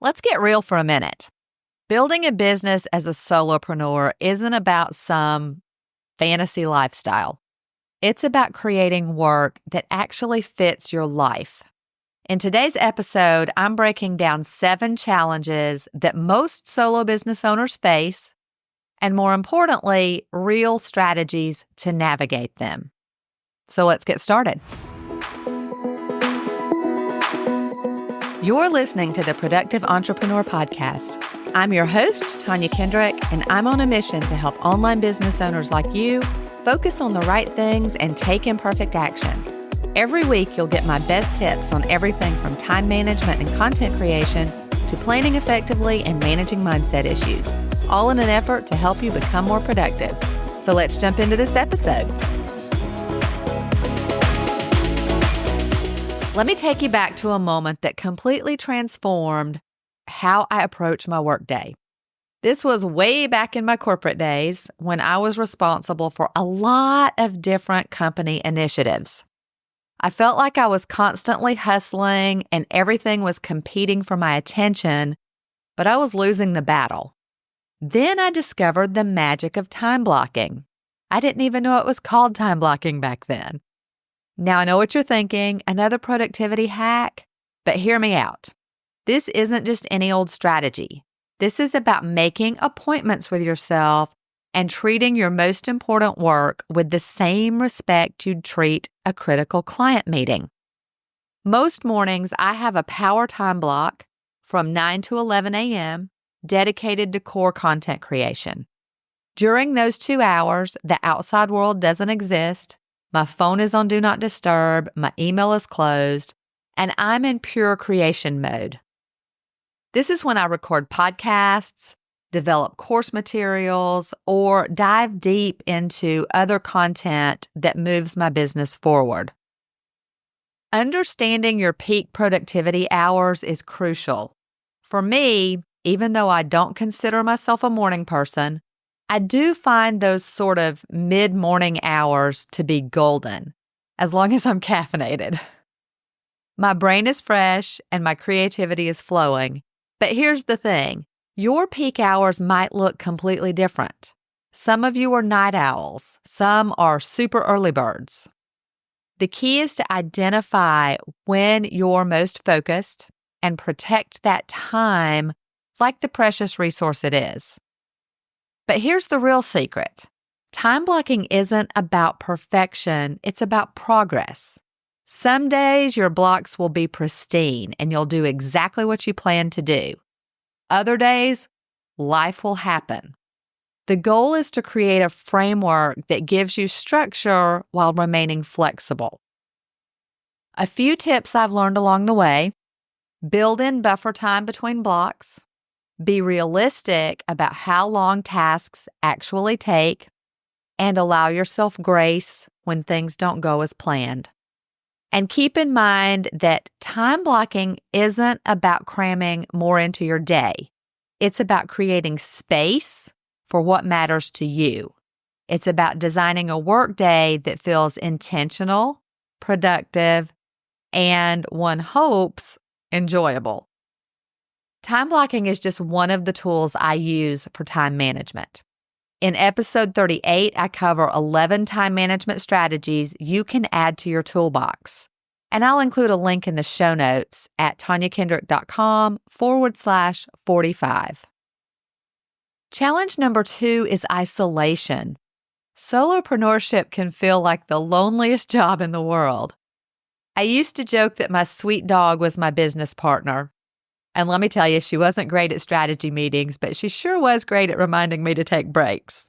Let's get real for a minute. Building a business as a solopreneur isn't about some fantasy lifestyle. It's about creating work that actually fits your life. In today's episode, I'm breaking down 7 challenges that most solo business owners face, and more importantly, real strategies to navigate them. So let's get started. You're listening to the Productive Entrepreneur Podcast. I'm your host, Tonia Kendrick, and I'm on a mission to help online business owners like you focus on the right things and take imperfect action. Every week, you'll get my best tips on everything from time management and content creation to planning effectively and managing mindset issues, all in an effort to help you become more productive. So let's jump into this episode. Let me take you back to a moment that completely transformed how I approach my workday. This was way back in my corporate days when I was responsible for a lot of different company initiatives. I felt like I was constantly hustling and everything was competing for my attention, but I was losing the battle. Then I discovered the magic of time blocking. I didn't even know it was called time blocking back then. Now I know what you're thinking, another productivity hack, but hear me out. This isn't just any old strategy. This is about making appointments with yourself and treating your most important work with the same respect you'd treat a critical client meeting. Most mornings, I have a power time block from 9 to 11 a.m. dedicated to core content creation. During those 2 hours, the outside world doesn't exist. My phone is on Do Not Disturb, my email is closed, and I'm in pure creation mode. This is when I record podcasts, develop course materials, or dive deep into other content that moves my business forward. Understanding your peak productivity hours is crucial. For me, even though I don't consider myself a morning person, I do find those sort of mid-morning hours to be golden, as long as I'm caffeinated. My brain is fresh and my creativity is flowing. But here's the thing, your peak hours might look completely different. Some of you are night owls, some are super early birds. The key is to identify when you're most focused and protect that time like the precious resource it is. But here's the real secret. Time blocking isn't about perfection, it's about progress. Some days your blocks will be pristine and you'll do exactly what you plan to do. Other days, life will happen. The goal is to create a framework that gives you structure while remaining flexible. A few tips I've learned along the way: build in buffer time between blocks. Be realistic about how long tasks actually take, and allow yourself grace when things don't go as planned. And keep in mind that time blocking isn't about cramming more into your day. It's about creating space for what matters to you. It's about designing a workday that feels intentional, productive, and one hopes enjoyable. Time blocking is just one of the tools I use for time management. In episode 38, I cover 11 time management strategies you can add to your toolbox. And I'll include a link in the show notes at toniakendrick.com/45. Challenge number 2 is isolation. Solopreneurship can feel like the loneliest job in the world. I used to joke that my sweet dog was my business partner. And let me tell you, she wasn't great at strategy meetings, but she sure was great at reminding me to take breaks.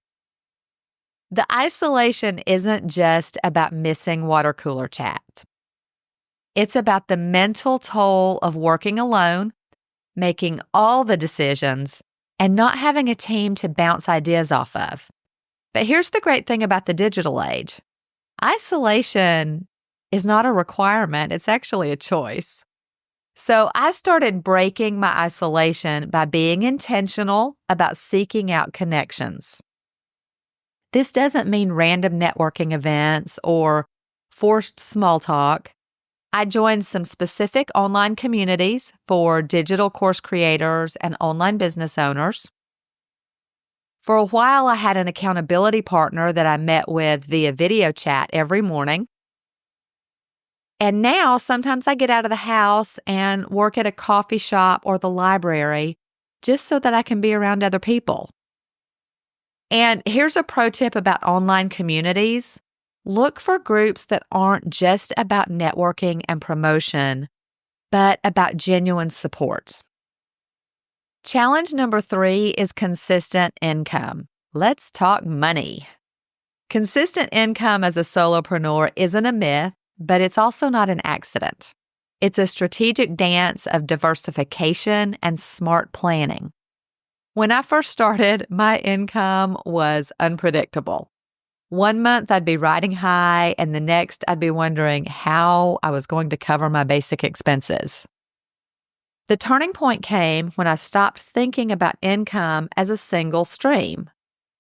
The isolation isn't just about missing water cooler chat. It's about the mental toll of working alone, making all the decisions, and not having a team to bounce ideas off of. But here's the great thing about the digital age. Isolation is not a requirement, it's actually a choice. So I started breaking my isolation by being intentional about seeking out connections. This doesn't mean random networking events or forced small talk. I joined some specific online communities for digital course creators and online business owners. For a while, I had an accountability partner that I met with via video chat every morning. And now sometimes I get out of the house and work at a coffee shop or the library just so that I can be around other people. And here's a pro tip about online communities. Look for groups that aren't just about networking and promotion, but about genuine support. Challenge number 3 is consistent income. Let's talk money. Consistent income as a solopreneur isn't a myth, but it's also not an accident. It's a strategic dance of diversification and smart planning. When I first started, my income was unpredictable. One month I'd be riding high, and the next I'd be wondering how I was going to cover my basic expenses. The turning point came when I stopped thinking about income as a single stream.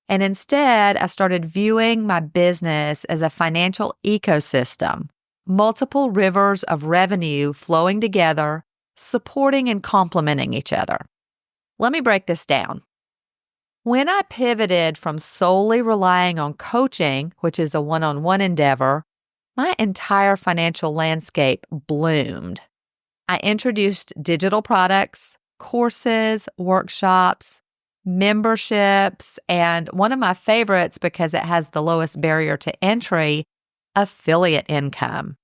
And instead, I started viewing my business as a financial ecosystem, multiple rivers of revenue flowing together, supporting and complementing each other. Let me break this down. When I pivoted from solely relying on coaching, which is a one-on-one endeavor, my entire financial landscape bloomed. I introduced digital products, courses, workshops, memberships, and one of my favorites because it has the lowest barrier to entry, affiliate income.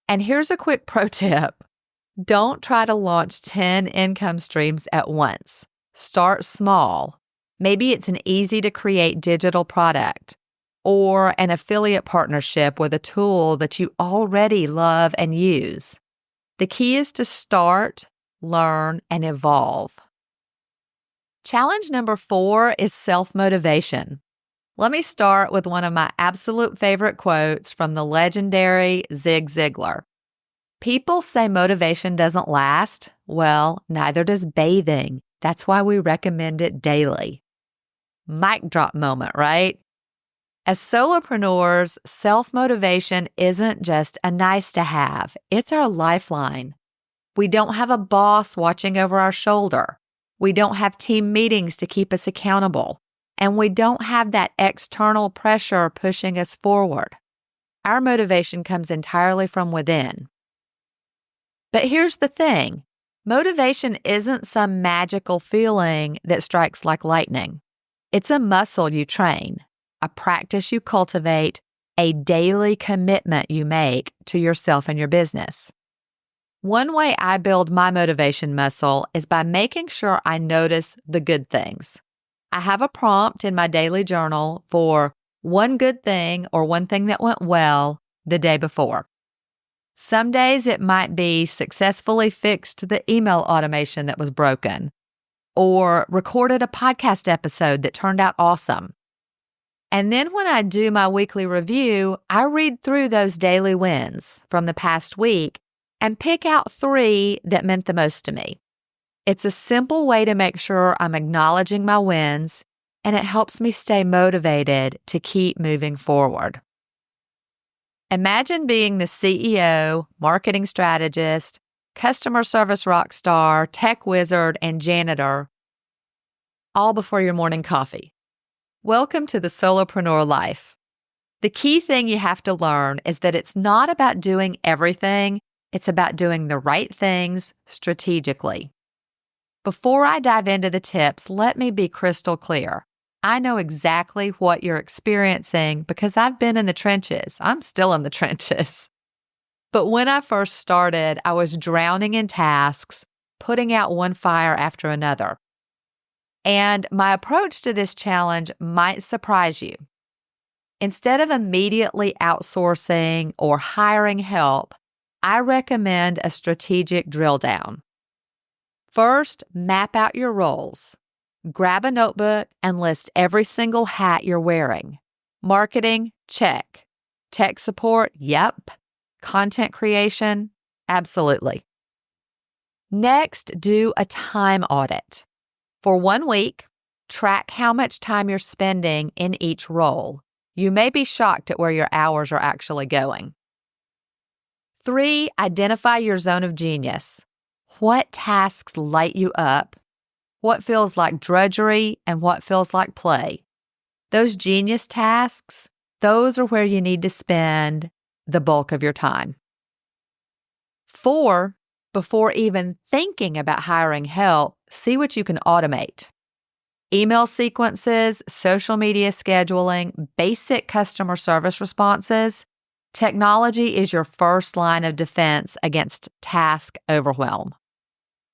And here's a quick pro tip. Don't try to launch 10 income streams at once. Start small. Maybe it's an easy-to-create digital product or an affiliate partnership with a tool that you already love and use. The key is to start, learn, and evolve. Challenge number 4 is self-motivation. Let me start with one of my absolute favorite quotes from the legendary Zig Ziglar. People say motivation doesn't last. Well, neither does bathing. That's why we recommend it daily. Mic drop moment, right? As solopreneurs, self-motivation isn't just a nice to have. It's our lifeline. We don't have a boss watching over our shoulder. We don't have team meetings to keep us accountable. And we don't have that external pressure pushing us forward. Our motivation comes entirely from within. But here's the thing. Motivation isn't some magical feeling that strikes like lightning. It's a muscle you train, a practice you cultivate, a daily commitment you make to yourself and your business. One way I build my motivation muscle is by making sure I notice the good things. I have a prompt in my daily journal for one good thing or one thing that went well the day before. Some days it might be successfully fixed the email automation that was broken, or recorded a podcast episode that turned out awesome. And then when I do my weekly review, I read through those daily wins from the past week and pick out 3 that meant the most to me. It's a simple way to make sure I'm acknowledging my wins, and it helps me stay motivated to keep moving forward. Imagine being the CEO, marketing strategist, customer service rock star, tech wizard, and janitor, all before your morning coffee. Welcome to the solopreneur life. The key thing you have to learn is that it's not about doing everything, it's about doing the right things strategically. Before I dive into the tips, let me be crystal clear. I know exactly what you're experiencing because I've been in the trenches. I'm still in the trenches. But when I first started, I was drowning in tasks, putting out one fire after another. And my approach to this challenge might surprise you. Instead of immediately outsourcing or hiring help, I recommend a strategic drill down. First, map out your roles. Grab a notebook and list every single hat you're wearing. Marketing, check. Tech support, yep. Content creation, absolutely. Next, do a time audit. For 1 week, track how much time you're spending in each role. You may be shocked at where your hours are actually going. 3, identify your zone of genius. What tasks light you up? What feels like drudgery and what feels like play? Those genius tasks, those are where you need to spend the bulk of your time. 4, before even thinking about hiring help, see what you can automate. Email sequences, social media scheduling, basic customer service responses. Technology is your first line of defense against task overwhelm.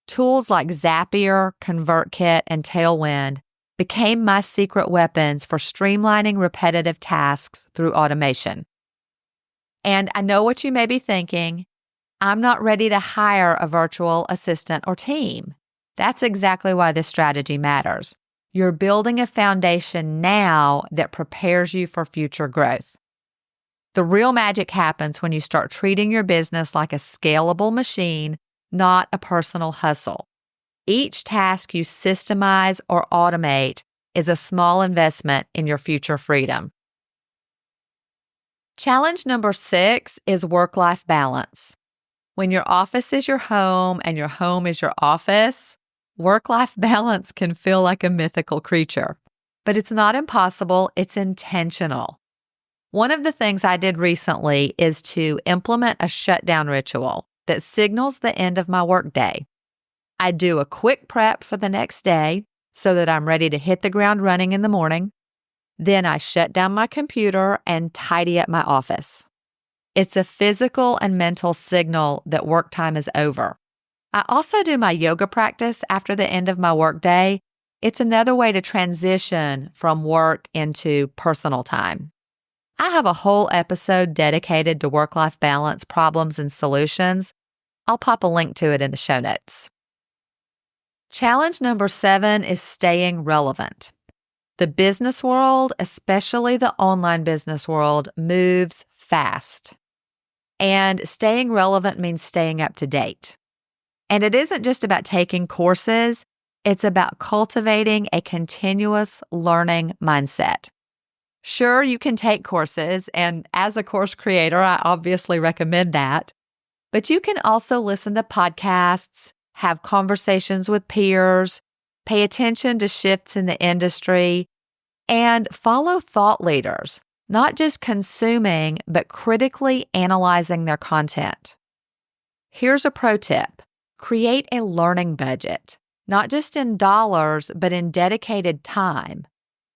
Tools like Zapier, ConvertKit, and Tailwind became my secret weapons for streamlining repetitive tasks through automation. And I know what you may be thinking. I'm not ready to hire a virtual assistant or team. That's exactly why this strategy matters. You're building a foundation now that prepares you for future growth. The real magic happens when you start treating your business like a scalable machine, not a personal hustle. Each task you systemize or automate is a small investment in your future freedom. Challenge number 6 is work-life balance. When your office is your home and your home is your office, work-life balance can feel like a mythical creature. But it's not impossible, it's intentional. One of the things I did recently is to implement a shutdown ritual that signals the end of my workday. I do a quick prep for the next day so that I'm ready to hit the ground running in the morning. Then I shut down my computer and tidy up my office. It's a physical and mental signal that work time is over. I also do my yoga practice after the end of my workday. It's another way to transition from work into personal time. I have a whole episode dedicated to work-life balance problems and solutions. I'll pop a link to it in the show notes. Challenge number 7 is staying relevant. The business world, especially the online business world, moves fast. And staying relevant means staying up to date. And it isn't just about taking courses, it's about cultivating a continuous learning mindset. Sure, you can take courses, and as a course creator, I obviously recommend that. But you can also listen to podcasts, have conversations with peers, pay attention to shifts in the industry, and follow thought leaders, not just consuming, but critically analyzing their content. Here's a pro tip. Create a learning budget, not just in dollars, but in dedicated time.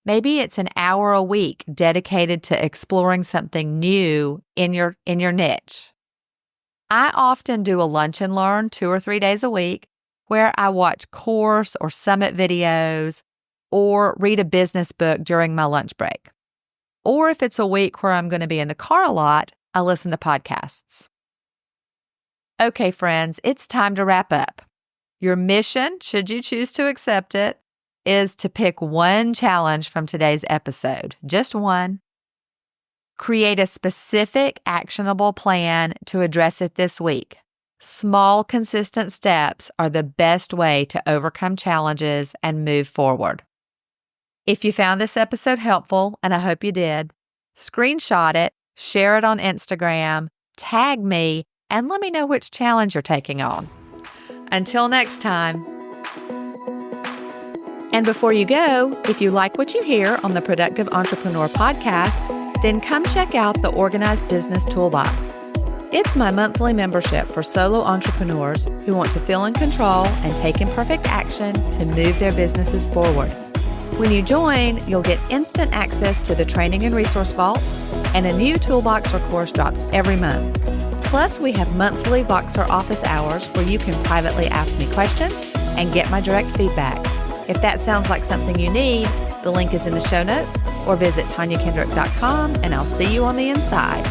Maybe it's an hour a week dedicated to exploring something new in your niche. I often do a lunch and learn 2 or 3 days a week where I watch course or summit videos or read a business book during my lunch break. Or if it's a week where I'm going to be in the car a lot, I listen to podcasts. Okay, friends, it's time to wrap up. Your mission, should you choose to accept it, is to pick one challenge from today's episode, just one. Create a specific, actionable plan to address it this week. Small, consistent steps are the best way to overcome challenges and move forward. If you found this episode helpful, and I hope you did, screenshot it, share it on Instagram, tag me, and let me know which challenge you're taking on. Until next time. And before you go, if you like what you hear on the Productive Entrepreneur podcast, then come check out the Organized Business Toolbox. It's my monthly membership for solo entrepreneurs who want to feel in control and take imperfect action to move their businesses forward. When you join, you'll get instant access to the Training and Resource Vault, and a new toolbox or course drops every month. Plus, we have monthly Voxer office hours where you can privately ask me questions and get my direct feedback. If that sounds like something you need, the link is in the show notes, or visit toniakendrick.com, and I'll see you on the inside.